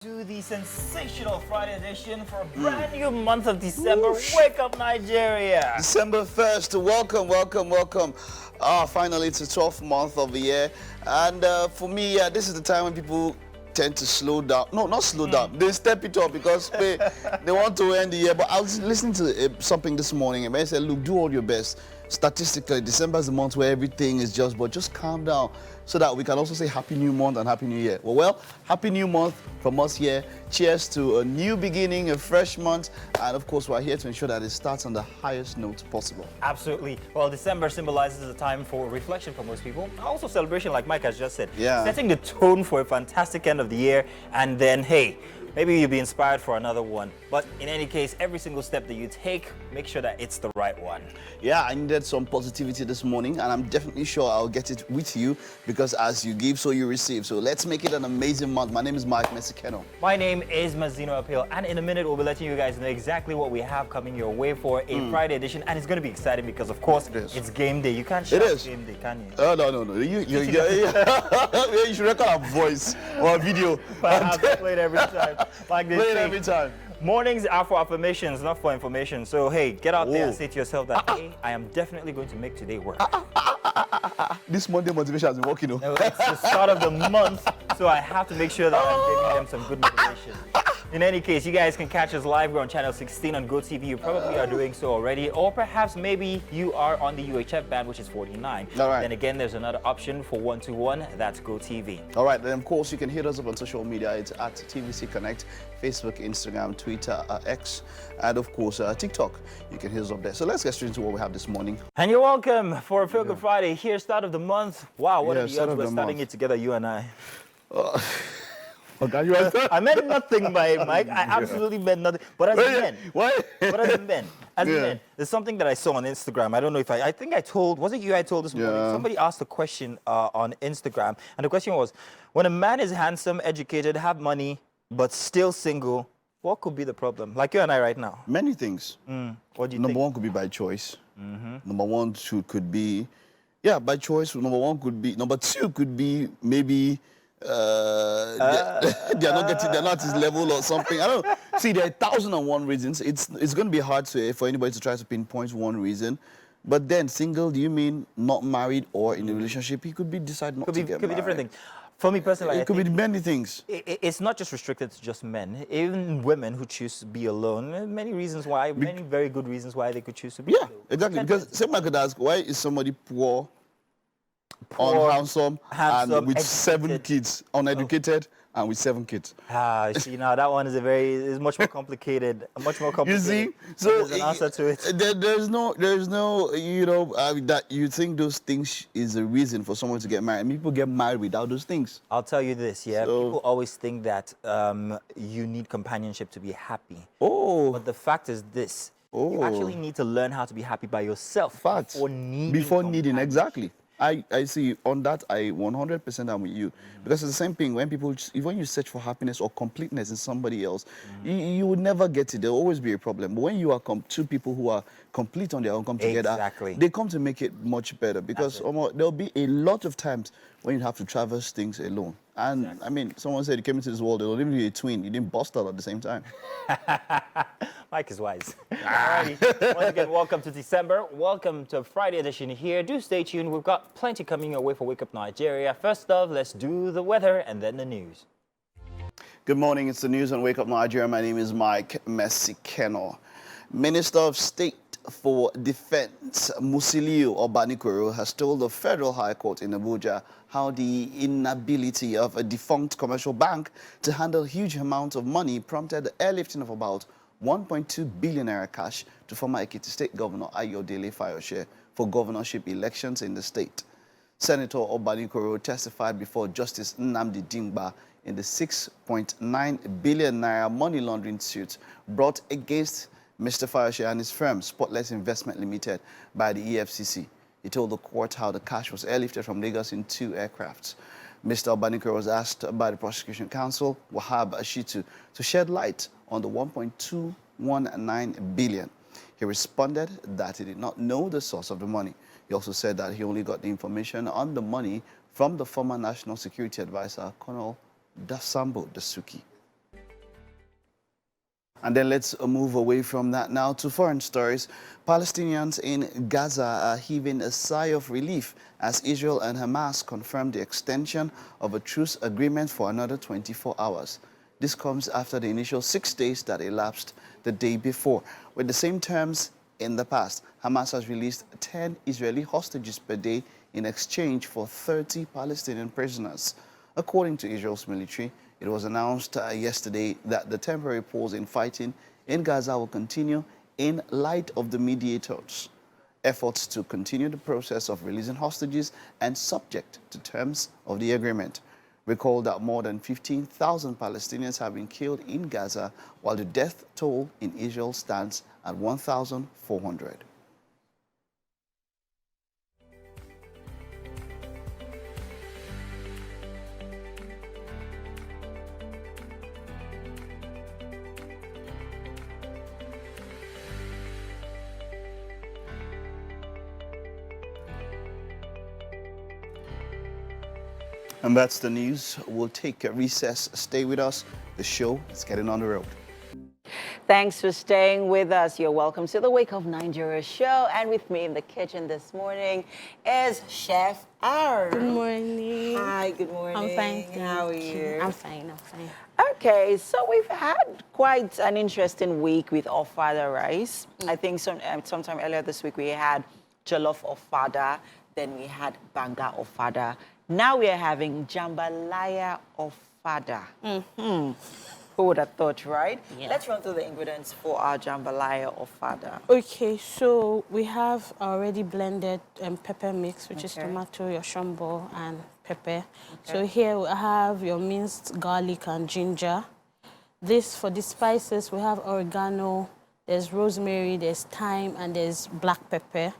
To the sensational Friday edition for a brand new month of December. Wake up, Nigeria! December 1st, welcome. Finally, it's the 12th month of the year. And for me, this is the time when people tend to slow down. No, not slow down. They step it up because they want to end the year. But I was listening to something this morning and they said, look, do all your best. Statistically, December is the month where everything is just calm down so that we can also say Happy New Month and Happy New Year. Well, Happy New Month from us here. Cheers to a new beginning, a fresh month. And of course, we're here to ensure that it starts on the highest note possible. Absolutely. Well, December symbolizes a time for reflection for most people. Also celebration, like Mike has just said. Yeah. Setting the tone for a fantastic end of the year. And then, hey, maybe you'll be inspired for another one. But in any case, every single step that you take, make sure that it's the right one. Yeah, I needed some positivity this morning, and I'm definitely sure I'll get it with you because as you give, so you receive. So let's make it an amazing month. My name is Mike Messikeno. My name is Mazino Appeal, and in a minute, we'll be letting you guys know exactly what we have coming your way for a Friday edition. And it's going to be exciting because, of course, it's game day. You can't shout game day, can you? Oh, no. You should record a voice or a video. I have to play it every time. Like they Play it say, every time. mornings are for affirmations, not for information. So, hey, get out there and say to yourself that, hey, I am definitely going to make today work. This Monday motivation has been working. No, it's the start of the month, so I have to make sure that I'm giving them some good motivation. In any case, you guys can catch us live. We're on channel 16 on GOTV. You probably are doing so already. Or perhaps maybe you are on the UHF band, which is 49. All right. Then again, there's another option for 121. That's GOTV. All right, then of course you can hit us up on social media. It's at TVC Connect, Facebook, Instagram, Twitter, X, and of course TikTok. You can hit us up there. So let's get straight into what we have this morning. And you're welcome for a Feel Good Friday. Here, start of the month. Wow, what are the odds we're starting it together, you and I? Okay, you understand? I meant nothing by it, Mike. I absolutely meant nothing. But as men, What? but as men, there's something that I saw on Instagram. I don't know if I think I told, was it you I told this morning? Yeah. Somebody asked a question on Instagram. And the question was, when a man is handsome, educated, have money, but still single, what could be the problem? Like you and I right now. Many things. What do you Number think? one could be by choice. Number one could be, yeah, by choice. Number one could be. Number two could be maybe they're not at his level or something. I don't know. See, there are 1,001 reasons. It's going to be hard for anybody to try to pinpoint one reason. But then, single, do you mean not married or in a relationship? He could be decided not to get married. Could be different things. For me personally, It could be many things. It's not just restricted to just men. Even women who choose to be alone, many reasons why, many very good reasons why they could choose to be alone. Exactly. Because someone could ask, why is somebody poor, handsome, and with educated. 7 kids, uneducated, and with 7 kids? See, now that one is much more complicated. You see, so there's an answer to it. There's no, that you think those things is a reason for someone to get married. And people get married without those things. I'll tell you this, So- people always think that you need companionship to be happy. Oh, But the fact is this, you actually need to learn how to be happy by yourself facts. before needing Exactly. I see on that. I 100% am with you because it's the same thing when when you search for happiness or completeness in somebody else, you would never get it. There'll always be a problem. But when you are two people who are complete on their own come together, Exactly. they come to make it much better because there'll be a lot of times when you have to traverse things alone. And I mean, someone said you came into this world, there was even a twin. You didn't bust out at the same time. Mike is wise. Alrighty. Once again, welcome to December. Welcome to Friday edition here. Do stay tuned. We've got plenty coming your way for Wake Up Nigeria. First off, let's do the weather and then the news. Good morning. It's the news on Wake Up Nigeria. My name is Mike Messikeno. Minister of State for Defense Musiliu Obanikoro has told the Federal High Court in Abuja how the inability of a defunct commercial bank to handle huge amounts of money prompted the airlifting of about 1.2 billion naira cash to former Ekiti State Governor Ayodele Fayose for governorship elections in the state. Senator Obanikoro testified before Justice Nnamdi Dingba in the 6.9 billion naira money laundering suit brought against Mr. Fayose and his firm, Spotless Investment Limited, by the EFCC. He told the court how the cash was airlifted from Lagos in 2 aircrafts. Mr. Obanikoro was asked by the prosecution counsel, Wahab Ashitu, to shed light on the 1.219 billion. He responded that he did not know the source of the money. He also said that he only got the information on the money from the former National Security Advisor, Colonel Dasambo Dasuki. And then let's move away from that now to foreign stories. Palestinians in Gaza are heaving a sigh of relief as Israel and Hamas confirmed the extension of a truce agreement for another 24 hours. This comes after the initial 6 days that elapsed the day before. With the same terms in the past, Hamas has released 10 Israeli hostages per day in exchange for 30 Palestinian prisoners. According to Israel's military, it was announced yesterday that the temporary pause in fighting in Gaza will continue in light of the mediators' efforts to continue the process of releasing hostages and subject to terms of the agreement. Recall that more than 15,000 Palestinians have been killed in Gaza, while the death toll in Israel stands at 1,400. And that's the news. We'll take a recess. Stay with us. The show is getting on the road. Thanks for staying with us. You're welcome to the Wake Up Nigeria show. And with me in the kitchen this morning is Chef R. Good morning. Hi, good morning. I'm fine. How are you? I'm fine. I'm fine. Okay, so we've had quite an interesting week with Ofada rice. I think sometime earlier this week we had jollof Ofada, then we had banga Ofada. Now we are having jambalaya Ofada. Who would have thought, right? Yeah. Let's run through the ingredients for our jambalaya Ofada. Okay, so we have already blended pepper mix, which is tomato, your shombo, and pepper. So here we have your minced garlic and ginger. This, for the spices, we have oregano, there's rosemary, there's thyme, and there's black pepper.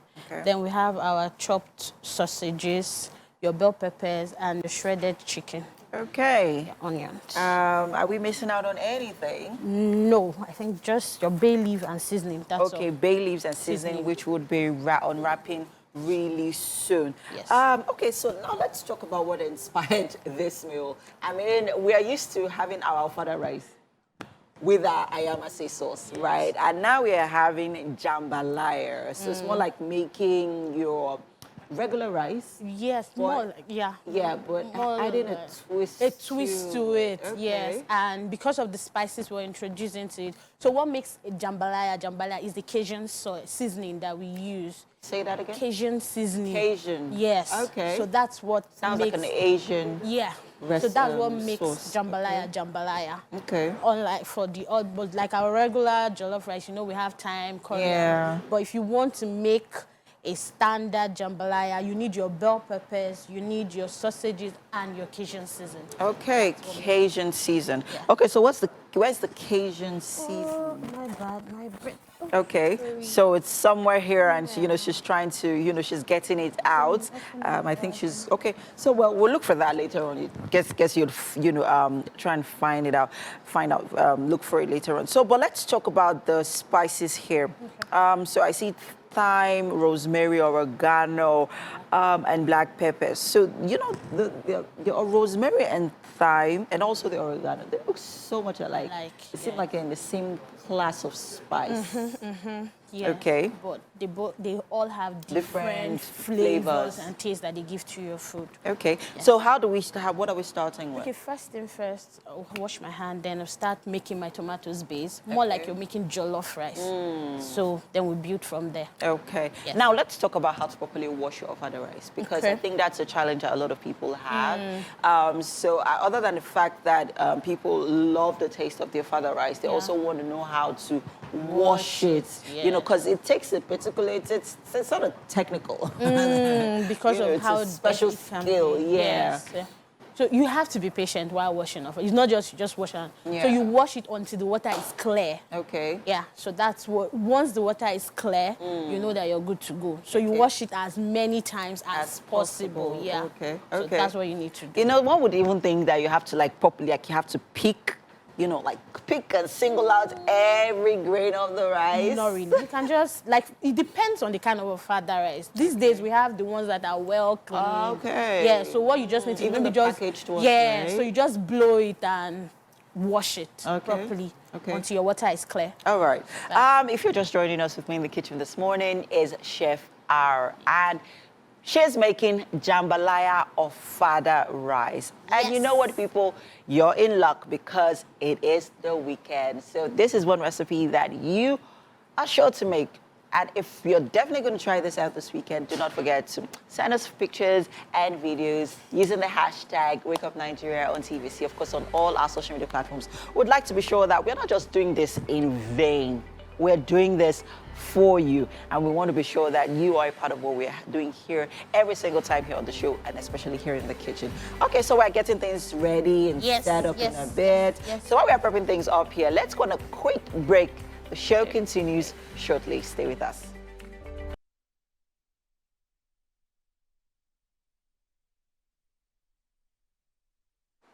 Then we have our chopped sausages, your bell peppers, and the shredded chicken. Okay. Onions. Are we missing out on anything? No, I think just your bay leaf and seasoning. That's Okay, all. bay leaves and seasoning, which would be unwrapping really soon. Yes. Okay, so now let's talk about what inspired this meal. I mean, we are used to having our Ofada rice with our ayamase sauce, right? And now we are having jambalaya. So it's more like making your regular rice. Yes, more like, yeah. Yeah, but More adding a like twist. a twist to it, Okay. yes. And because of the spices we're introducing to it. So what makes a jambalaya is the Cajun seasoning that we use. Say that again? Cajun seasoning. Cajun. Yes. Okay. So that's what Sounds makes, like an Asian. yeah. So that's what makes sauce. jambalaya. Okay. Unlike for the but like our regular jollof rice, you know, we have thyme, coriander. Yeah. But if you want to make a standard jambalaya, you need your bell peppers, you need your sausages, and your Cajun season. Okay, Cajun season. Yeah. Okay, so where's the Cajun season? Oh, my bad, my bread. Okay, so it's somewhere here, and she's trying to, she's getting it out. I think she's okay. So we'll look for that later on. Guess you'll try and find out, look for it later on. So, but let's talk about the spices here. So I see thyme, rosemary, oregano, and black pepper. So the rosemary and thyme, and also the oregano, they look so much alike. It seems like they're in the same class of spice. Yeah. Okay. But they all have different flavors flavors and tastes that they give to your food. Okay. Yeah. So what are we starting with? Okay, first thing first, I'll wash my hand, then I'll start making my tomatoes base, more like you're making jollof rice. So then we build from there. Okay. Yes. Now let's talk about how to properly wash your Ofada rice, because I think that's a challenge that a lot of people have. Other than the fact that people love the taste of the Ofada rice, they also want to know how to wash it. Yes. Because it takes a particular, it's sort of technical. Because of it's how a special dirty it can skill. be. Yeah. Yes. Yeah. So you have to be patient while washing off. It's not just you just wash it. Yeah. So you wash it until the water is clear. Okay. Yeah, so that's what, once the water is clear, you know that you're good to go. So you wash it as many times as possible. Yeah. Okay. So that's what you need to do. You know, one would even think that you have to properly, you have to pick, pick and single out every grain of the rice. Not really. You can just, it depends on the kind of Ofada rice. These days, we have the ones that are well cleaned. Okay. Yeah, so what you just need to Even maybe the just, packaged ones, yeah, right? so you just blow it and wash it properly until your water is clear. All right. If you're just joining us, with me in the kitchen this morning is Chef R, and she's making jambalaya of fada rice. And you know what, people? You're in luck because it is the weekend. So this is one recipe that you are sure to make. And if you're definitely going to try this out this weekend, do not forget to send us pictures and videos using the hashtag WakeUpNigeria on TVC, of course, on all our social media platforms. We'd like to be sure that we're not just doing this in vain. We're doing this for you, and we want to be sure that you are a part of what we're doing here every single time here on the show, and especially here in the kitchen. Okay, so we're getting things ready and set up in a bit. So while we're prepping things up here, let's go on a quick break. The show continues shortly. Stay with us.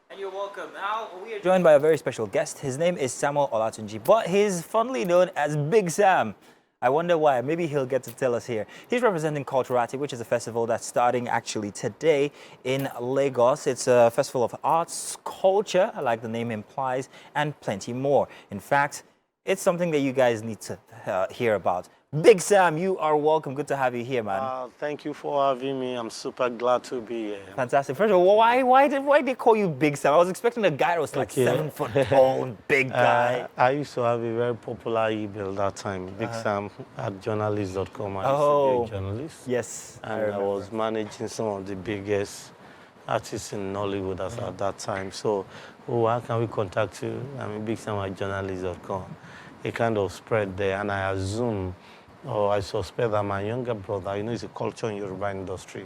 And you're welcome. Now, we are joined by a very special guest. His name is Samuel Olatunji, but he's fondly known as Big Sam. I wonder why. Maybe he'll get to tell us here. He's representing Culturati, which is a festival that's starting actually today in Lagos. It's a festival of arts, culture, like the name implies, and plenty more. In fact, it's something that you guys need to hear about. Big Sam, you are welcome. Good to have you here, man. Thank you for having me. I'm super glad to be here. Fantastic. First of all, why did they call you Big Sam? I was expecting a guy that was like 7 foot tall, big guy. I used to have a very popular email that time, bigsam@journalist.com. I used to be a journalist. Yes. And I was managing some of the biggest artists in Nollywood at that time. So, how can we contact you? I mean, bigsam@journalist.com. It kind of spread there, and I assume, or I suspect that my younger brother, it's a culture in Yoruba industry,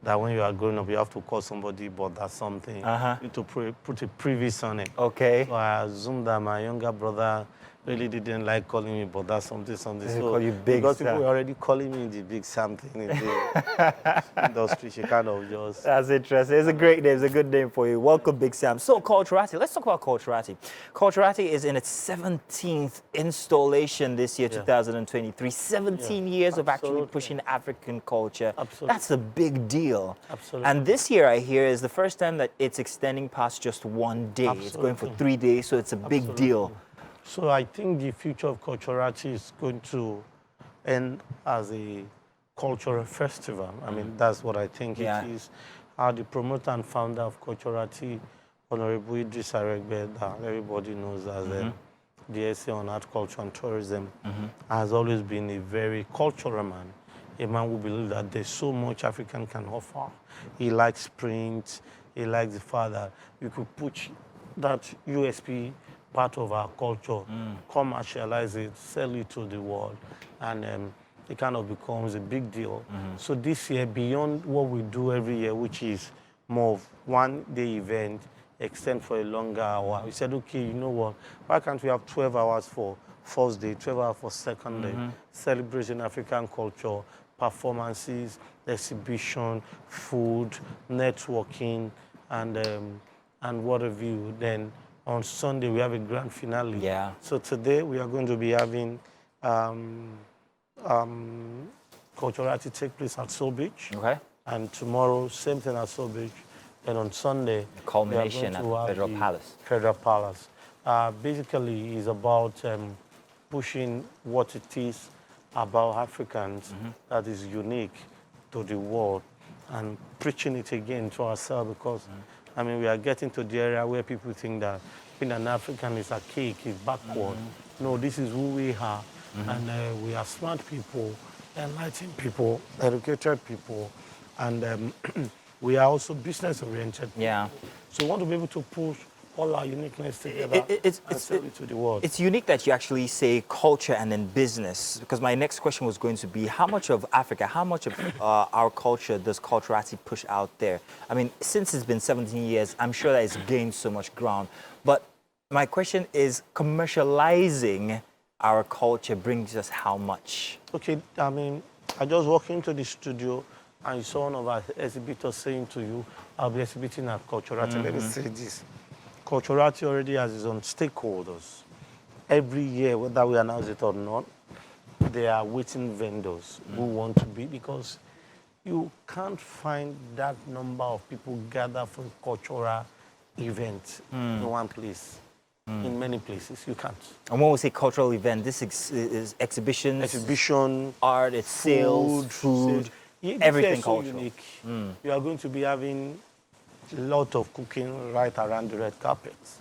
that when you are growing up, you have to call somebody but that's something. You need to put a previous on it. Okay. So I assume that my younger brother really didn't like calling me but that's something. So call you Big because Sam. people were already calling me the Big something in the industry, she kind of just... That's interesting. It's a great name. It's a good name for you. Welcome, Big Sam. So, Culturati. Let's talk about Culturati. Culturati is in its 17th installation this year, 2023. 17 years of actually pushing African culture. Absolutely. That's a big deal. Absolutely. And this year, I hear, is the first time that it's extending past just one day. Absolutely. It's going for 3 days, so it's a big deal. So I think the future of Culturati is going to end as a cultural festival. I mean, that's what I think it is. The promoter and founder of Culturati, Honorable Idris Aregbe, that everybody knows as the essay on art, culture and tourism, has always been a very cultural man. A man who believes that there's so much African can offer. He likes print. He likes the fact that you could put that USP part of our culture, commercialize it, sell it to the world, and it kind of becomes a big deal. So this year, beyond what we do every year, which is more of one-day event, extend for a longer hour, we said, okay, you know what, why can't we have 12 hours for first day, 12 hours for second day, celebrating African culture, performances, exhibition, food, networking, and what have you. Then on Sunday, we have a grand finale. Yeah. So today, we are going to be having Culturati take place at Soul Beach. Okay. And tomorrow, same thing at Soul Beach. And on Sunday, the culmination at Federal Palace. Federal Palace. Basically, is about pushing what it is about Africans that is unique to the world and preaching it again to ourselves because I mean, we are getting to the area where people think that being an African is archaic, is backward. No, this is who we are. And we are smart people, enlightened people, educated people, and we are also business-oriented. Yeah. So we want to be able to push all our uniqueness together and sell it to the world. It's unique that you actually say culture and then business, because my next question was going to be, how much of Africa, how much of our culture does Culturati push out there? I mean, since it's been 17 years, I'm sure that it's gained so much ground. But my question is, commercializing our culture brings us how much? Okay, I mean, I just walked into the studio and you saw one of our exhibitors saying to you, I'll be exhibiting at Culturati. Let me say this. Culturati already has its own stakeholders. Every year, whether we announce it or not, there are waiting vendors who want to be, because you can't find that number of people gathered for a cultural event in one place. in many places. You can't. And when we say cultural event, this is exhibitions, Exhibition, art, it's sales, food, everything so cultural. unique. You are going to be having a lot of cooking right around the red carpets.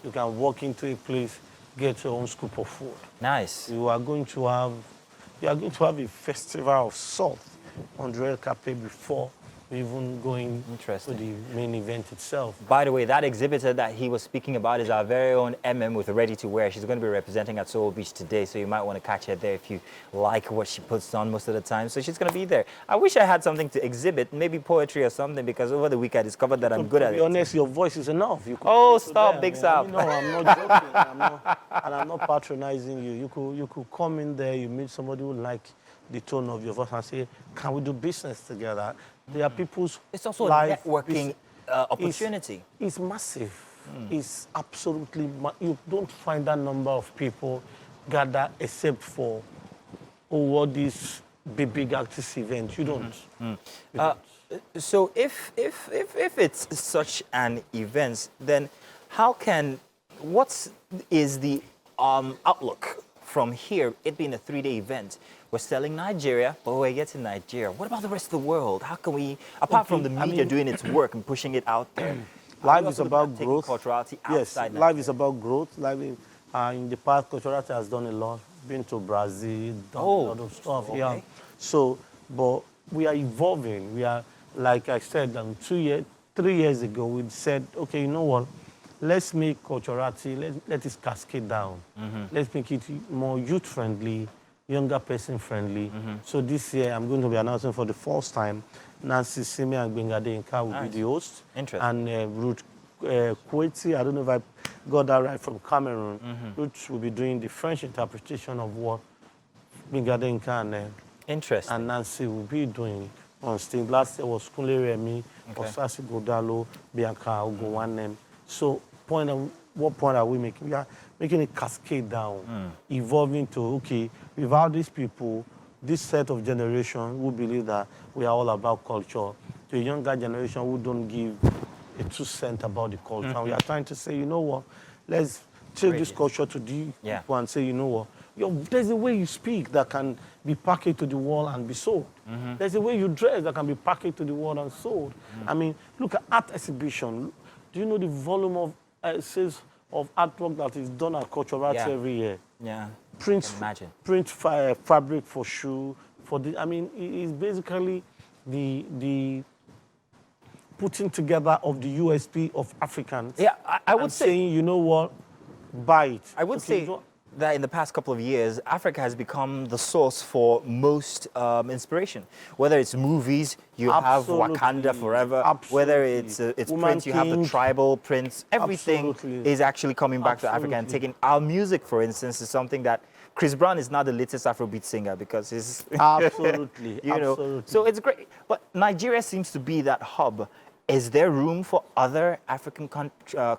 You can walk into a place, get your own scoop of food. Nice. You are going to have a festival of salt on the red carpet before even going to the main event itself. By the way, that exhibitor that he was speaking about is our very own MM with Ready to Wear. She's going to be representing at Soul Beach today, so you might want to catch her there if you like what she puts on most of the time. So she's going to be there. I wish I had something to exhibit, maybe poetry or something, because over the week I discovered that I'm good at it. To be honest, your voice is enough. You oh, stop, Big Sam. No, I'm not joking. I'm not patronizing you. You could come in there, you meet somebody who like the tone of your voice and say, can we do business together? There are people's It's also a networking opportunity. It's massive. It's absolutely, you don't find that number of people gather except for all these big artist events. You don't. So if it's such an event, then what is the outlook from here, it being a 3-day event? We're selling Nigeria, but we're getting Nigeria. What about the rest of the world? How can we, apart from the media doing its work and pushing it out there, life is about growth. Culturality Yes, outside life is about growth. Life in the past, culturality has done a lot. Been to Brazil, done a lot of stuff. Okay. Yeah. So, but we are evolving. We are, like I said, 3 years ago, we said, okay, you know what? Let's make culturality, let it cascade down. Let's make it more youth-friendly, younger person-friendly. So this year, I'm going to be announcing for the first time, Nancy Simi and Bengade Inka will be the host. Interesting. And Ruth Kweti, I don't know if I got that right, from Cameroon. Ruth will be doing the French interpretation of what Bengade Inka and Nancy will be doing on stage. Last year was Kunle Remi, Osasi Godalo, Bianca Ogunwanem. So what point are we making? We are making it cascade down, evolving to, okay, without these people, this set of generation who believe that we are all about culture, to a younger generation who don't give a 2 cents about the culture. And we are trying to say, you know what, let's take this culture to the people and say, you know what, there's a way you speak that can be packaged to the world and be sold. There's a way you dress that can be packaged to the world and sold. I mean, look at art exhibition. Do you know the volume of sales of artwork that is done at Culturality every year? Yeah. Print fabric for shoe, for the. I mean, it's basically the putting together of the USP of Africans. Yeah, I would say, saying, you know what, buy it. I would say that in the past couple of years, Africa has become the source for most inspiration. Whether it's movies, you have Wakanda Forever. Whether it's prints, you have the tribal prints. Everything is actually coming back to Africa and taking our music, for instance, is something that Chris Brown is not the latest Afrobeat singer because he's absolutely, you know. So it's great. But Nigeria seems to be that hub. Is there room for other African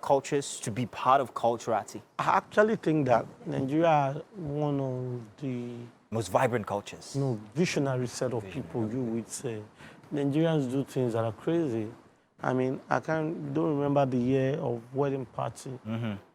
cultures to be part of Culturality? I actually think that Nigeria is one of the most vibrant cultures. No, visionary set of people, you would say. Nigerians do things that are crazy. I mean, don't remember the year of wedding party.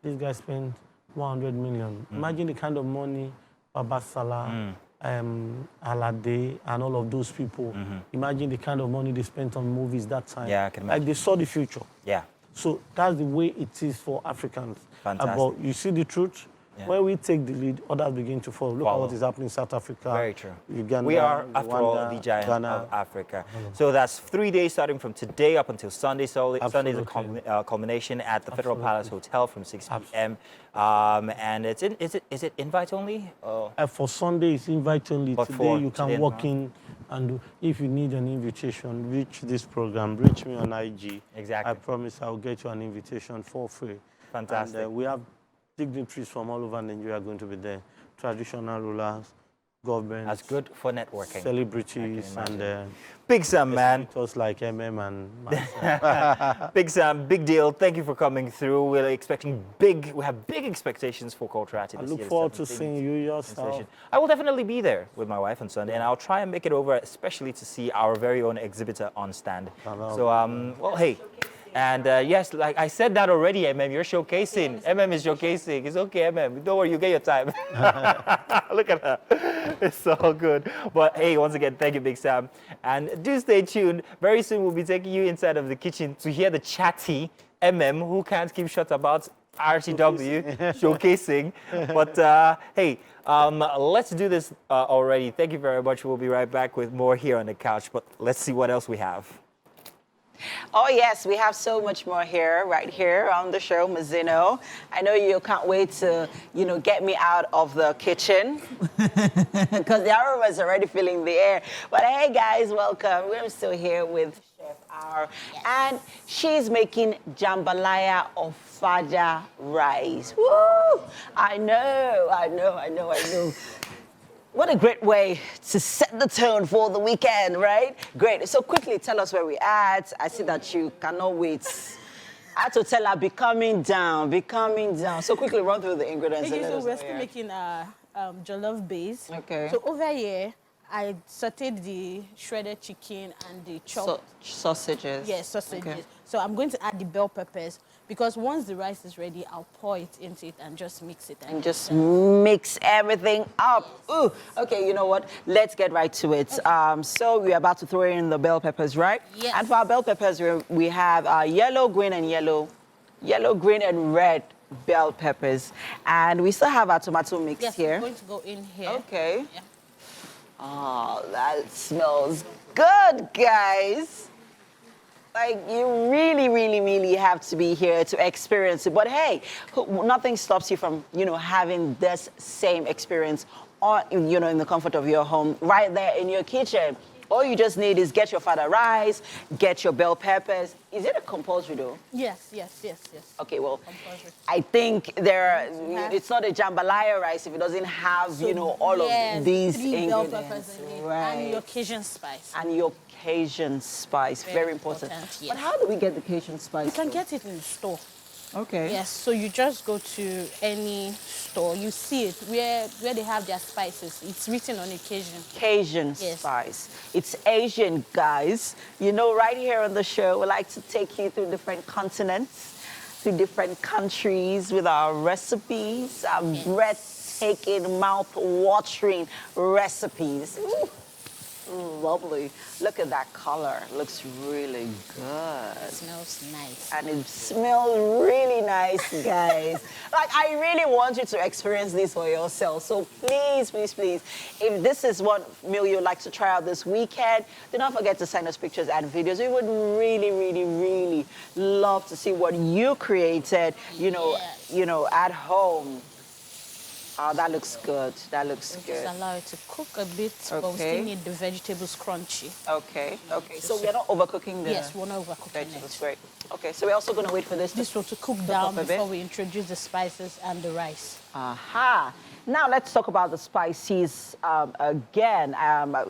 This guy spent 100 million. Imagine the kind of money Baba Salah, Alade, and all of those people. Imagine the kind of money they spent on movies that time. Yeah, I can imagine. Like they saw the future. Yeah. So that's the way it is for Africans. Fantastic. But you see the truth? Yeah. When we take the lead, others begin to follow. Look at what is happening in South Africa. Very true. Uganda, we are, after Rwanda, all, the giant Ghana. of Africa. So that's 3 days starting from today up until Sunday. So Sunday is a culmination at the Federal Palace Hotel from 6 p.m. And is it invite only? For Sunday, it's invite only. But today you can walk in, and if you need an invitation, reach this program. Reach me on IG. Exactly. I promise I'll get you an invitation for free. Fantastic. And we have dignitaries from all over Nigeria going to be there. Traditional rulers, governments. That's good for networking. Celebrities and Big Sam, man. Like MM and myself. Big Sam, big deal. Thank you for coming through. We have big expectations for Culturality this year. I look forward to seeing you yourself. I will definitely be there with my wife on Sunday, and I'll try and make it over, especially to see our very own exhibitor on stand. So, well, hey. And yes, like I said that already, you're showcasing. Is showcasing. It's okay, Don't worry, you get your time. Look at her. It's so good. But hey, once again, thank you, Big Sam. And do stay tuned. Very soon we'll be taking you inside of the kitchen to hear the chatty who can't keep shut about RTW showcasing. But hey, let's do this already. Thank you very much. We'll be right back with more here on the couch. But let's see what else we have. Oh, yes, we have so much more here, right here on the show, Mazzino. I know you can't wait to, get me out of the kitchen because the aroma is already filling the air. But hey, guys, welcome. We're still here with Chef R, and she's making jambalaya of fada rice. Woo! I know. What a great way to set the tone for the weekend, right? Great. So quickly tell us where we're at. I see that you cannot wait. I had to tell her, be coming down. So quickly run through the ingredients. Okay, so we're still making jollof base. Okay. So over here, I sauteed the shredded chicken and the chopped sausages. Yes, sausages. Okay. So I'm going to add the bell peppers because once the rice is ready, I'll pour it into it and just mix it. And just mix everything up. Yes. Ooh. Okay, you know what? Let's get right to it. Okay. So we're about to throw in the bell peppers, right? Yes. And for our bell peppers, we have yellow, green, and red bell peppers. And we still have our tomato mix here. Yes, I'm going to go in here. Okay. Yeah. Oh, that smells good, guys. Like, you really have to be here to experience it. But hey, nothing stops you from, having this same experience or, in the comfort of your home, right there in your kitchen. All you just need is get your fada rice, get your bell peppers. Is it a compulsory though? Yes. Okay, well, Compulsory. I think it's not a jambalaya rice if it doesn't have, all of these ingredients. Bell peppers in it, right. and your Cajun spice. Cajun spice, very important. Yes. But how do we get the Cajun spice? You can get it in the store. Okay. Yes, so you just go to any store, you see it, where they have their spices. It's written on occasion. Cajun spice. It's Asian, guys. Right here on the show, we like to take you through different continents, through different countries with our recipes, our breathtaking, mouth-watering recipes. Ooh. Lovely. Look at that color. Looks really good. It smells nice. And it smells really nice, guys. Like, I really want you to experience this for yourself. So please, if this is one meal you'd like to try out this weekend, do not forget to send us pictures and videos. We would really love to see what you created, at home. Oh, that looks good. Just allow it to cook a bit, but we still need the vegetables crunchy. Okay. So we're not overcooking the Yes, we're not overcooking vegetables. it. Great. Okay, so we're also going to wait for this one to cook down before we introduce the spices and the rice. Aha. Now let's talk about the spices again.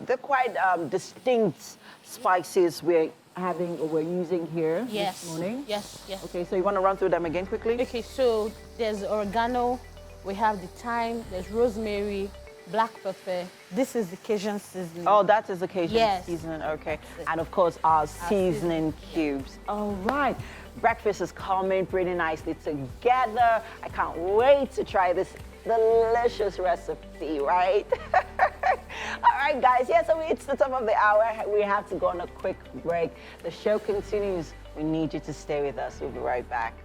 They're quite distinct spices we're using here this morning. Yes. Okay, so you want to run through them again quickly? Okay, so there's oregano. We have the thyme, there's rosemary, black pepper. This is the Cajun seasoning. Oh, that is the Cajun seasoning, okay. And of course, our seasoning cubes. All right. Breakfast is coming pretty nicely together. I can't wait to try this delicious recipe, right? All right, guys. So it's the top of the hour. We have to go on a quick break. The show continues. We need you to stay with us. We'll be right back.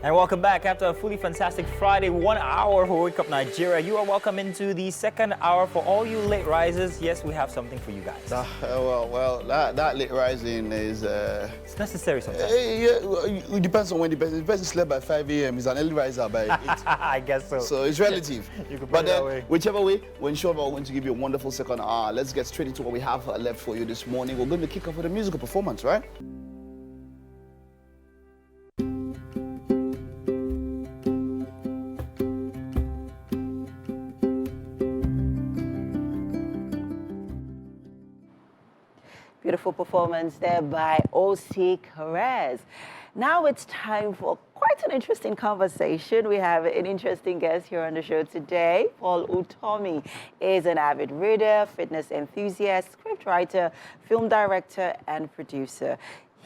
And welcome back after a fully fantastic Friday, 1 hour for Wake Up Nigeria. You are welcome into the second hour for all you late risers. Yes, we have something for you guys. That late rising is... it's necessary sometimes. It depends on when the person slept by 5 a.m. He's an early riser by 8. I guess so. So it's relative. You could put but it then, that way. whichever way, we're sure we're going to give you a wonderful second hour. Let's get straight into what we have left for you this morning. We're going to kick off with a musical performance, right? Beautiful performance there by O.C. Carez. Now it's time for quite an interesting conversation. We have an interesting guest here on the show today. Paul Utomi is an avid reader, fitness enthusiast, scriptwriter, film director, and producer.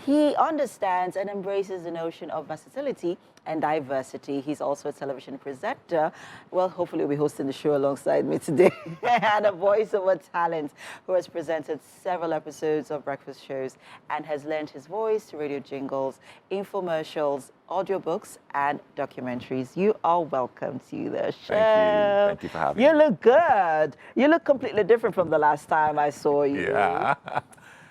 He understands and embraces the notion of versatility and diversity. He's also a television presenter. Well, hopefully, he'll be hosting the show alongside me today. And a voiceover talent who has presented several episodes of breakfast shows and has lent his voice to radio jingles, infomercials, audiobooks, and documentaries. You are welcome to the show. Thank you for having me. You look good. You look completely different from the last time I saw you. Yeah.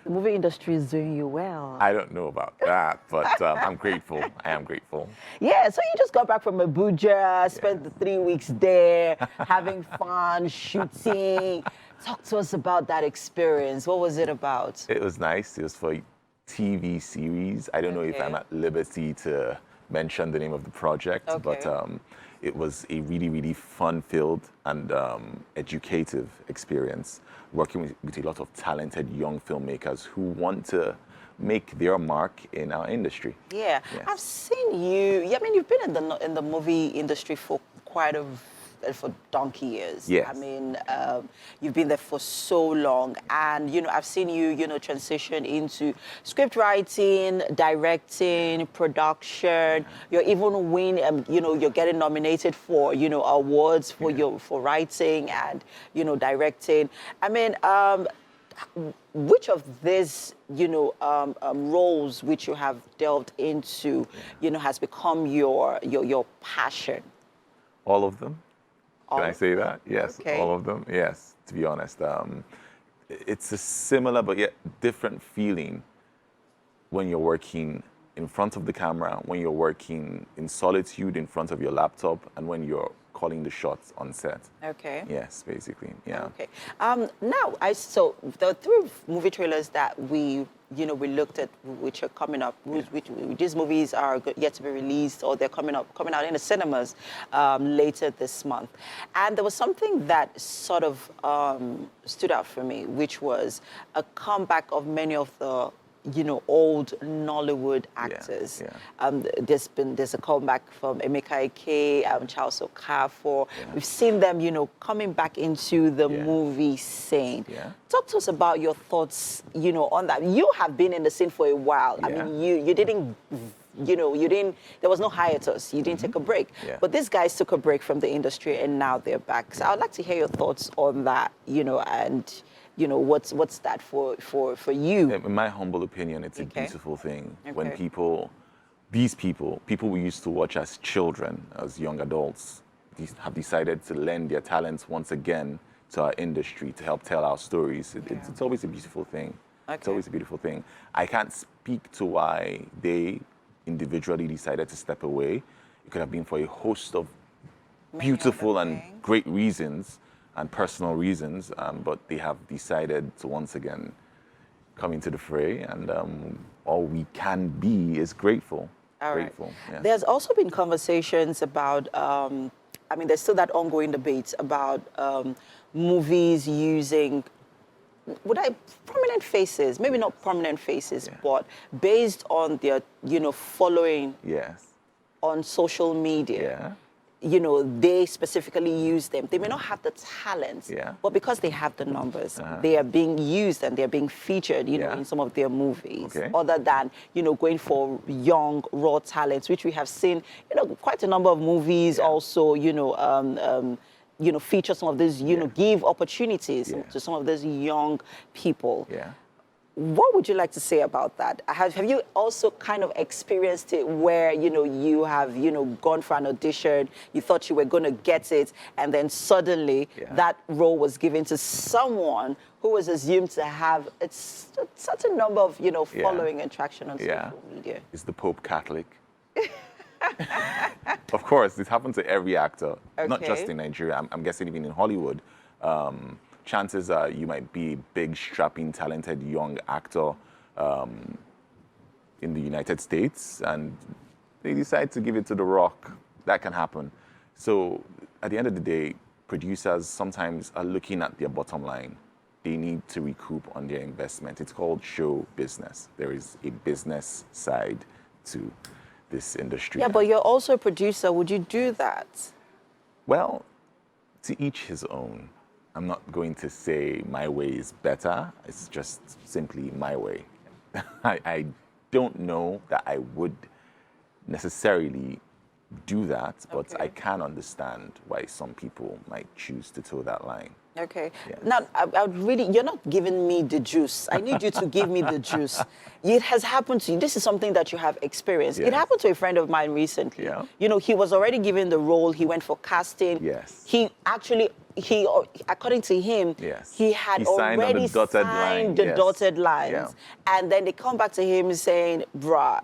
The movie industry is doing you well. I don't know about that, but I'm grateful. I am grateful. Yeah, so you just got back from Abuja, spent the 3 weeks there, having fun, shooting. Talk to us about that experience. What was it about? It was nice. It was for a TV series. I don't know if I'm at liberty to mention the name of the project, but it was a really, really fun-filled and educative experience, working with a lot of talented young filmmakers who want to make their mark in our industry. Yeah, Yes. I've seen you. Yeah, I mean, you've been in the movie industry for for donkey years. Yes. I mean, you've been there for so long, and I've seen you, transition into script writing, directing, production. You're even winning. You're getting nominated for awards for writing and directing. I mean, which of these roles which you have delved into has become your passion? All of them. Can I say that? Yes, Okay. all of them. Yes, to be honest. It's a similar but yet different feeling when you're working in front of the camera, when you're working in solitude in front of your laptop, and when you're calling the shots on set. Okay. Yes, basically. Yeah. Okay. Now, so the 3 movie trailers that we looked at, which are coming up, which these movies are yet to be released, or they're coming out in the cinemas later this month. And there was something that sort of stood out for me, which was a comeback of many of the old Nollywood actors. There's a comeback from Emeka Ike, Charles Okafor. We've seen them, coming back into the movie scene. Talk to us about your thoughts, on that. You have been in the scene for a while. I mean, you didn't. There was no hiatus. You didn't take a break. But these guys took a break from the industry and now they're back. So I'd like to hear your thoughts on that, and what's that for you? In my humble opinion, it's a beautiful thing when these people we used to watch as children, as young adults, have decided to lend their talents once again to our industry to help tell our stories. It's always a beautiful thing. It's always a beautiful thing. I can't speak to why they individually decided to step away. It could have been for a host of beautiful and great reasons and personal reasons, but they have decided to once again come into the fray, and all we can be is grateful. Grateful. Yes. There's also been conversations about, there's still that ongoing debate about movies using, prominent faces, maybe not prominent faces, but based on their, following on social media. They specifically use them. They may not have the talent, but because they have the numbers, they are being used and they're being featured, in some of their movies. Other than, going for young, raw talents, which we have seen, quite a number of movies also, feature some of these, give opportunities to some of these young people. What would you like to say about that? Have you also kind of experienced it where, you have, gone for an audition, you thought you were going to get it, and then suddenly that role was given to someone who was assumed to have such a number of, following and traction on social media? Is the Pope Catholic? Of course, this happens to every actor, not just in Nigeria. I'm guessing even in Hollywood. Chances are you might be a big, strapping, talented young actor in the United States, and they decide to give it to The Rock. That can happen. So at the end of the day, producers sometimes are looking at their bottom line. They need to recoup on their investment. It's called show business. There is a business side to this industry. Yeah, but you're also a producer. Would you do that? Well, to each his own. I'm not going to say my way is better. It's just simply my way. I don't know that I would necessarily do that, but I can understand why some people might choose to toe that line. Okay. Yes. Now, I would really, you're not giving me the juice. I need you to give me the juice. It has happened to you. This is something that you have experienced. Yes. It happened to a friend of mine recently. Yeah. You know, he was already given the role. He went for casting. Yes. He actually, according to him, Yes. he had He signed on already the dotted signed line. the Yes. dotted lines. Yeah. And then they come back to him saying, bruh,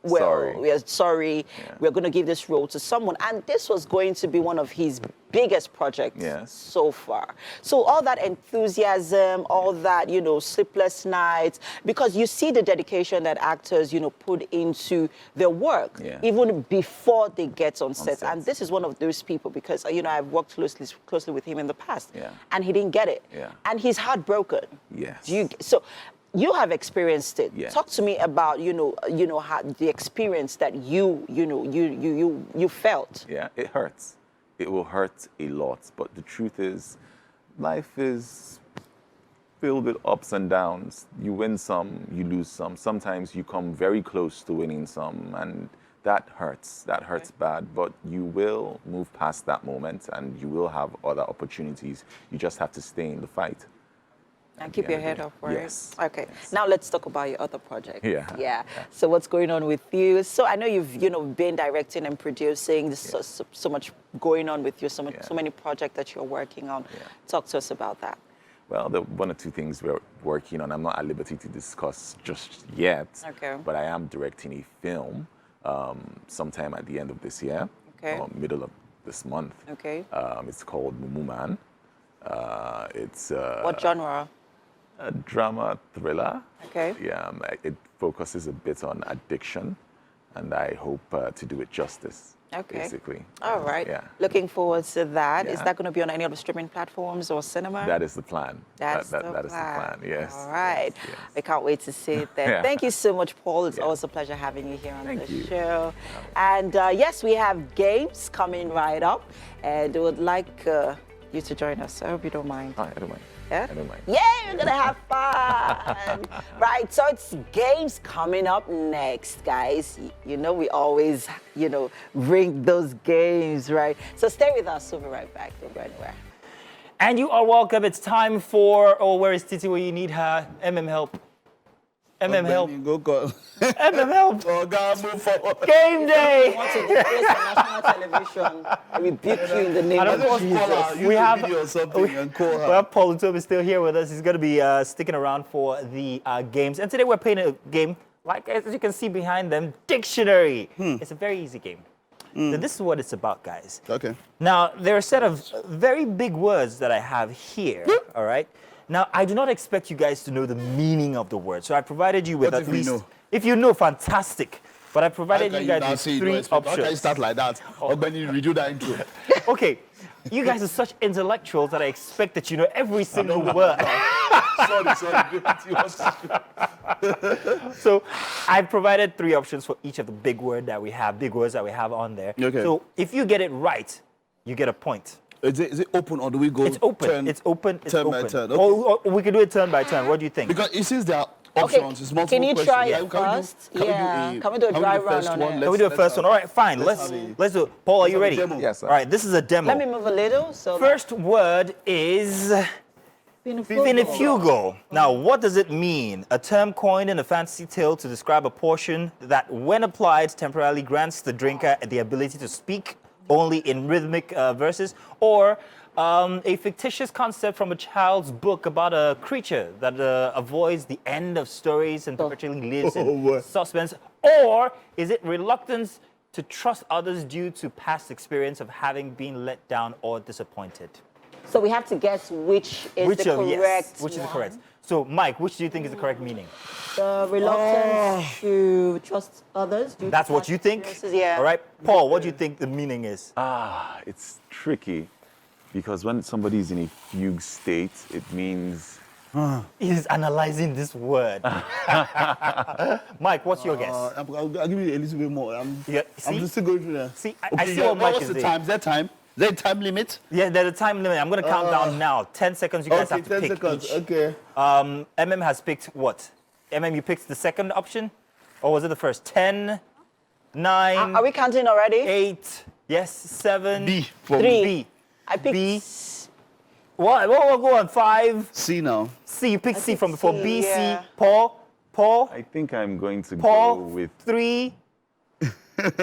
well, Sorry. we are sorry. Yeah. We're going to give this role to someone. And this was going to be one of his biggest projects Yes. so far. So all that enthusiasm, all that, you know, sleepless nights, because you see the dedication that actors, you know, put into their work, Yeah. even before they get on set. set. And this is one of those people because, you know, I've worked closely with him in the past. Yeah. And he didn't get it. Yeah. And he's heartbroken. Yes. So you have experienced it. Yes. Talk to me about, you know, how the experience that you felt. Yeah, it hurts. It will hurt a lot. But the truth is, life is filled with ups and downs. You win some, you lose some. Sometimes you come very close to winning some, and that hurts. That hurts bad. But you will move past that moment, and you will have other opportunities. You just have to stay in the fight. And keep your head up, right? Yes. Okay. Yes. Now let's talk about your other project. Yeah. So what's going on with you? So I know you've, you know, been directing and producing. There's so much going on with you. So many projects that you're working on. Yeah. Talk to us about that. Well, the one or two things we're working on, I'm not at liberty to discuss just yet. Okay. But I am directing a film sometime at the end of this year. Okay. Or middle of this month. Okay. It's called Mumu Man. It's What genre? a drama thriller. Okay. Yeah, it focuses a bit on addiction, and I hope to do it justice. Okay. Basically. All right. Yeah. Looking forward to that. Is Yeah. that going to be on any of the streaming platforms or cinema? That is the plan. That's that the is the plan. Yes. All right. Yes, yes. I can't wait to see it then. Yeah. Thank you so much, Paul. It's Yeah. always a pleasure having you here on Thank the you. show. And yes, we have games coming right up, and we would like you to join us. I hope you don't mind. I don't mind. Yeah? I don't mind. Yeah, we're gonna have fun. Right, so it's games coming up next, guys. You know, we always, you know, bring those games, right? So stay with us. We'll be right back. Don't go anywhere. And you are welcome. It's time for, where is Titi where you need her? help. help. Go call. help. Oh, God, move forward. Game day. Want to disgrace the national television? I rebuke you in the name And of of course, Jesus. We have video or something and call her. Well, Paul Utobi is still here with us. He's going to be sticking around for the games. And today we're playing a game, like as you can see behind them, Dictionary. It's a very easy game. So this is what it's about, guys. Okay. Now, there are a set of very big words that I have here, all right? Now, I do not expect you guys to know the meaning of the word. So I provided you with What at if we least... know? If you know, fantastic. But I provided you guys with three How can you options. start like that? Or when you redo that intro? Okay, you guys are such intellectuals that I expect that you know every single word. sorry. So I've provided three options for each of the big words that we have on there. Okay. So if you get it right, you get a point. Is it open or do we go It's open. turn? It's open. It's turn open. by turn. Or we can do it turn by turn. What do you think? Because it seems there are Okay, options. It's multiple can you questions. try Yeah, it first? Can we do a dry run first on one? it? Can we do a first one? All right, fine. let's Let's do it. Paul, are you have a ready? demo. Yes, sir. All right, this is a demo. Let me move a little. So First word is Finifugo. Now, what does it mean? A term coined in a fantasy tale to describe a portion that, when applied, temporarily grants the drinker the ability to speak only in rhythmic verses, or a fictitious concept from a child's book about a creature that avoids the end of stories and perpetually lives in suspense, or is it reluctance to trust others due to past experience of having been let down or disappointed? So we have to guess which is the correct which is the one. correct. So, Mike, which do you think is the correct meaning? The reluctance to trust others. due to That's what past you think? experiences, Yeah. All right. Paul, what do you think the meaning is? It's tricky because when somebody is in a fugue state, it means He's analyzing this word. Mike, what's your guess? I'll give you a little bit more. I'm see? still going through that. See, I see what What Mike was is the doing. time? Is there time? Is there a time limit? Yeah, there's a time limit. I'm going to count down now. 10 seconds, you guys Okay, have to 10 pick seconds. each. Okay. MM has picked what? MM, you picked the second option? Or was it the first? 10, 9, Are we counting already? 8, yes, 7, B for 3. B. I picked B. What? Go on. 5. C now. C. You picked C picked from before. C, B, yeah. C. Paul. I think I'm going to go Paul. with 3,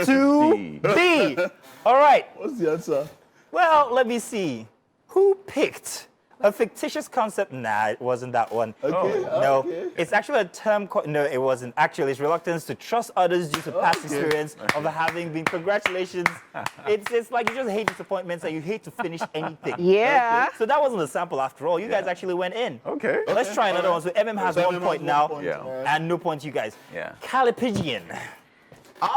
2, B. All right. What's the answer? Well, let me see. Who picked a fictitious concept? Nah, it wasn't that one. Okay. No, okay. it's actually a term. No, it wasn't. Actually, it's reluctance to trust others due to past experience of having been. Congratulations. It's like you just hate disappointments and you hate to finish anything. Yeah. So that wasn't a sample after all. You guys actually went in. Okay. Let's try another one. So MM has So 1 MM point has now, 1 point, Yeah. alright. and no points you guys. Yeah. Calipigian.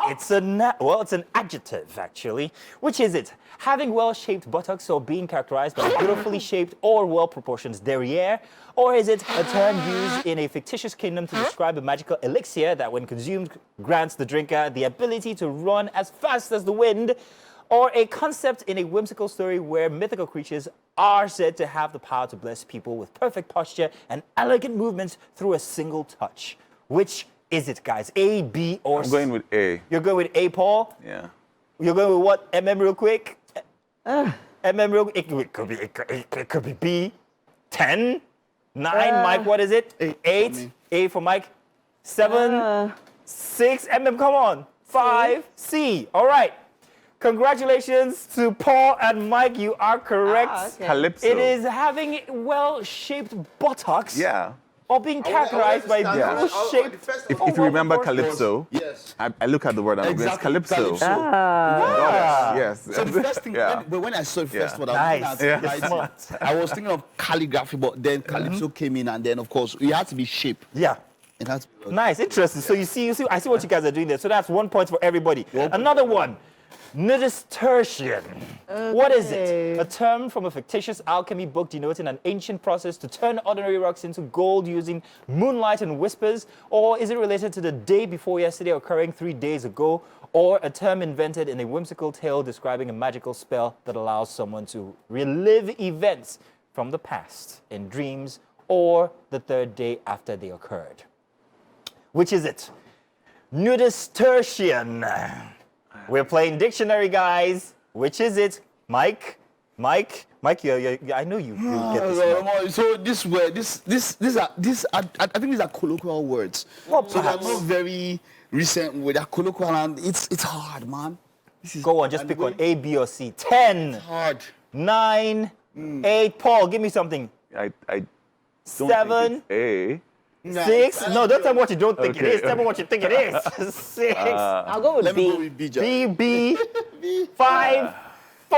It's it's an adjective actually. Which is it? Having well-shaped buttocks or being characterized by beautifully shaped or well-proportioned derriere? Or is it a term used in a fictitious kingdom to describe a magical elixir that when consumed grants the drinker the ability to run as fast as the wind? Or a concept in a whimsical story where mythical creatures are said to have the power to bless people with perfect posture and elegant movements through a single touch? Which is it, guys? A, B, or I'm going with A. You're going with A, Paul? Yeah. You're going with what? MM real quick? MM real quick? It could be B. 10? 9, Mike, what is it? 8. A for Mike. 7. 6. MM, come on. 5. C. All right. Congratulations to Paul and Mike. You are correct. Okay. Calypso. It is having well-shaped buttocks. Yeah. Or being characterized by Yeah. beautiful-shaped. If you remember Calypso, Yes. I look at the word and I'm going, Exactly. Calypso. Yes. So the first thing, Yeah. when I saw it first, Yeah. what I was Nice. thinking Yeah. at writing, I was thinking of calligraphy, but then Calypso came in, and then of course it had to be shape. Yeah. It had to be Nice, interesting. So you see, I see what you guys are doing there. So that's 1 point for everybody. Another one, nudistortion. What is it? A term from a fictitious alchemy book denoting an ancient process to turn ordinary rocks into gold using moonlight and whispers? Or is it related to the day before yesterday occurring 3 days ago? Or a term invented in a whimsical tale describing a magical spell that allows someone to relive events from the past in dreams or the 3rd day after they occurred? Which is it? Nudistortion. We're playing dictionary, guys. Which is it? Mike, I know you get this one. So this word, I think these are colloquial words. Well, so they're perhaps. not very recent words. They're colloquial, and it's hard, man. This is Go on, just pick one. A, B, or C. 10, hard. 9, 8. Paul, give me something. I don't 7, think it's 6. No, don't tell me what you don't think it Okay. is. Tell me what you think it is. 6. I'll go with Let B. me go with B, Jack. B. 5, 4.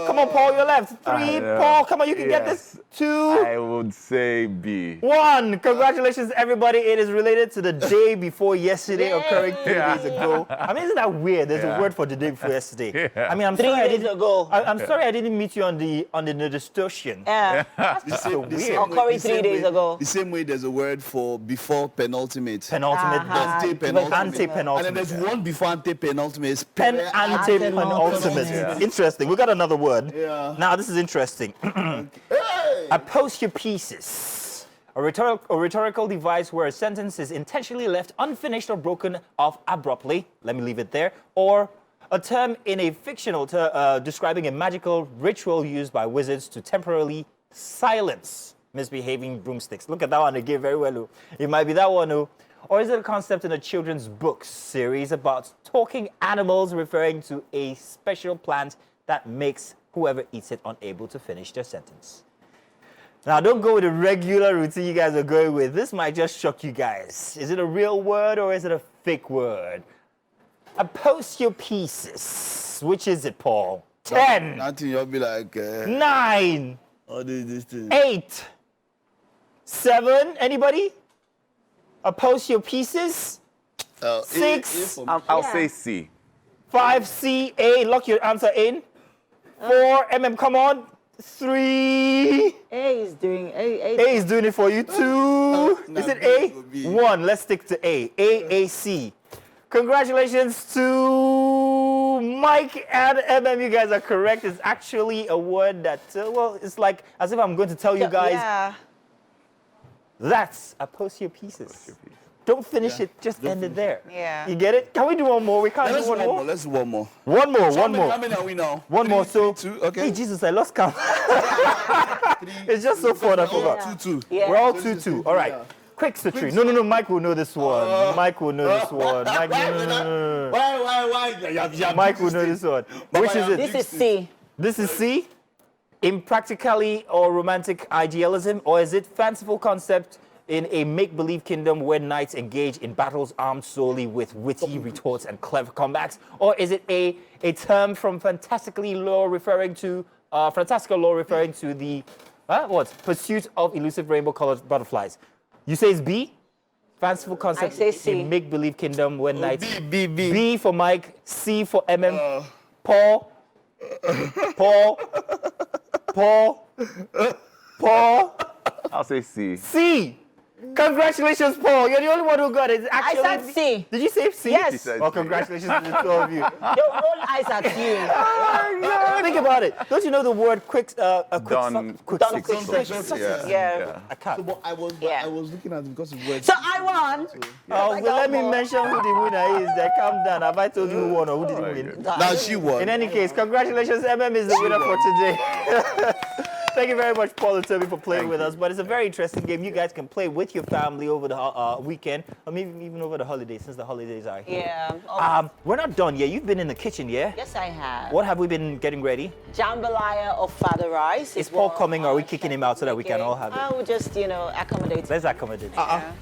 Come on, Paul, you're left. 3. Paul, come on, you can get this. 2. I would say B. 1. Congratulations, everybody. It is related to the day before yesterday occurring 3 days ago. I mean, isn't that weird? There's a word for the day before yesterday. I mean, I'm 3 sorry days ago. I'm sorry I didn't meet you on the distortion. Yeah. So weird. Occurring 3 days ago. The same way there's a word for before penultimate. Penultimate. Antepenultimate. Antepenultimate. And then there's one before antepenultimate. It's Penultimate. Interesting. We got another word. Yeah. Now, this is interesting. Aposiopesis. A rhetorical device where a sentence is intentionally left unfinished or broken off abruptly. Let me leave it there. Or a term in a fictional describing a magical ritual used by wizards to temporarily silence misbehaving broomsticks. Look at that one again very well. Lou. It might be that one. Lou. Or is it a concept in a children's book series about talking animals referring to a special plant that makes whoever eats it unable to finish their sentence? Now, don't go with the regular routine you guys are going with. This might just shock you guys. Is it a real word or is it a fake word? Aposiopesis. Which is it, Paul? 10, Nothing, you'll be like, 9, all this thing. 8, 7. Anybody? Aposiopesis? 6. I'll say C. 5, C, A. Lock your answer in. 4, come on. 3. A is doing A is doing it for you. 2. Is it A? 1. Let's stick to A. AAC. Congratulations to Mike and MM. You guys are correct. It's actually a word that, well, it's like as if I'm going to tell you guys Yeah. that's aposiopesis. Don't finish it. Just end it there. Yeah. You get it? Can we do one more? We can't Let's do do one more. Let's do one more. One more. How One many- more. How many are we now? One more. So, two, okay. hey Jesus, I lost count. It's just so fun. I forgot. 2-2. Yeah. We're all 2-2. All right. Quick, Satri. No. Mike will know this one. Mike will know this one. Mike, no. Why? Mike will know this one. Which is it? This is C. This is C. Impractically or romantic idealism, or is it fanciful concept in a make-believe kingdom where knights engage in battles armed solely with witty retorts and clever comebacks, or is it a term from fantastical lore referring to the pursuit of elusive rainbow-colored butterflies? You say it's B. Fanciful concept I say C. in make-believe kingdom where knights. B. B for Mike. C for MM. Paul. I'll say C. C. Congratulations, Paul. You're the only one who got it. It's I actually, said C. Did you say C? Yes. She said Well, C. congratulations to the two of you. Don't roll eyes at you. Oh my God. Think about it. Don't you know the word quick? Done. Quick Done success. quick success. Yeah. I can't. But I was looking at it because of words. So I won. Oh, I well, let got me more. mention who the winner is. Then calm down. Have I told you who won or who didn't win? Now she won. In any case, congratulations. MM is the winner for today. Thank you very much, Paul and Toby, for playing with us. But it's a very interesting game. You guys can play with your family over the weekend, or maybe even over the holidays, since the holidays are here. Yeah. We're not done yet. You've been in the kitchen, yeah? Yes, I have. What have we been getting ready? Jambalaya of father rice. Is Paul coming, or are we kicking him out so that we can all have it? I will just, accommodate. Let's accommodate. You are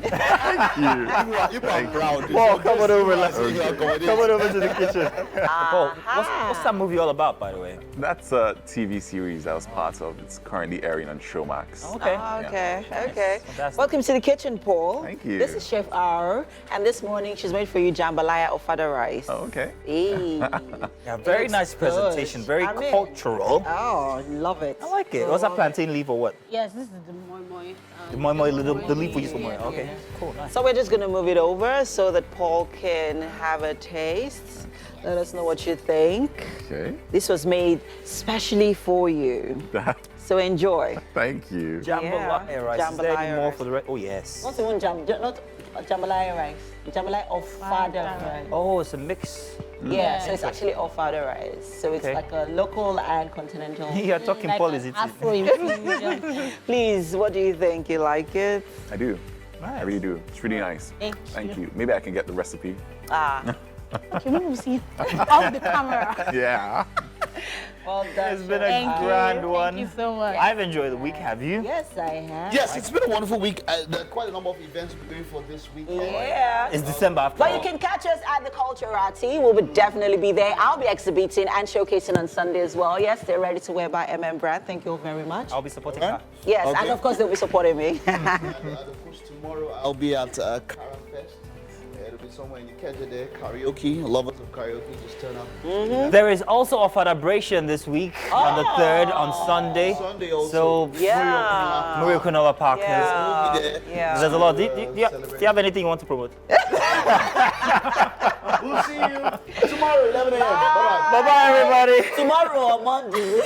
proud. Paul, come on over. You are accommodating. Come on over to the kitchen. Paul, what's that movie all about, by the way? That's a TV series I was part of. It's currently airing on Showmax. Okay. Okay. Fantastic. Welcome to the kitchen, Paul. Thank you. This is Chef R, and this morning she's made for you jambalaya of father rice. Oh, okay. Eee. Yeah, very looks nice good. presentation. Very I mean- cultural. Oh, love it. I like it. What's that plantain leaf or what? Yes, this is the moi moi. The moi moi, the leaf we use for moi. Okay, cool, nice. So we're just gonna move it over so that Paul can have a taste. Let us know what you think. Okay. This was made specially for you. So enjoy. Thank you. Jambalaya rice. Is there any Jambalaya more rice. for the rest? Oh, yes. Not even not jambalaya rice. Jambalaya of father rice. Oh, it's a mix. Yeah, so it's actually of father rice. So it's Okay. like a local and continental. You're talking Like policy. an Afro infusion. Please, what do you think? You like it? I do. Nice. I really do. It's really nice. Thank you. Maybe I can get the recipe. Ah, Can we see off the camera? Yeah. well done. It's been a Thank grand you. one. Thank you so much. I've enjoyed the week. Have you? Yes, I have. Yes, it's been a wonderful week. There are quite a number of events we're going for this week. Yeah. It's December after But all. you can catch us at the Culturati. We'll definitely be there. I'll be exhibiting and showcasing on Sunday as well. Yes, they're ready to wear by MM brand. Thank you all very much. I'll be supporting her. Yes, Okay. and of course they'll be supporting me. And of course, tomorrow I'll be at Karen Fest. It'll be somewhere in Ikeja there. Karaoke. Lovers of karaoke, just turn up. There is also a celebration this week on the 3rd on Sunday. Sunday also. So, Yeah. Mario Kunola Park. Yeah. There. Yeah. There's a lot. Do you have anything you want to promote? We'll see you tomorrow, 11 a.m. Bye-bye. Bye-bye, everybody. Tomorrow or Monday.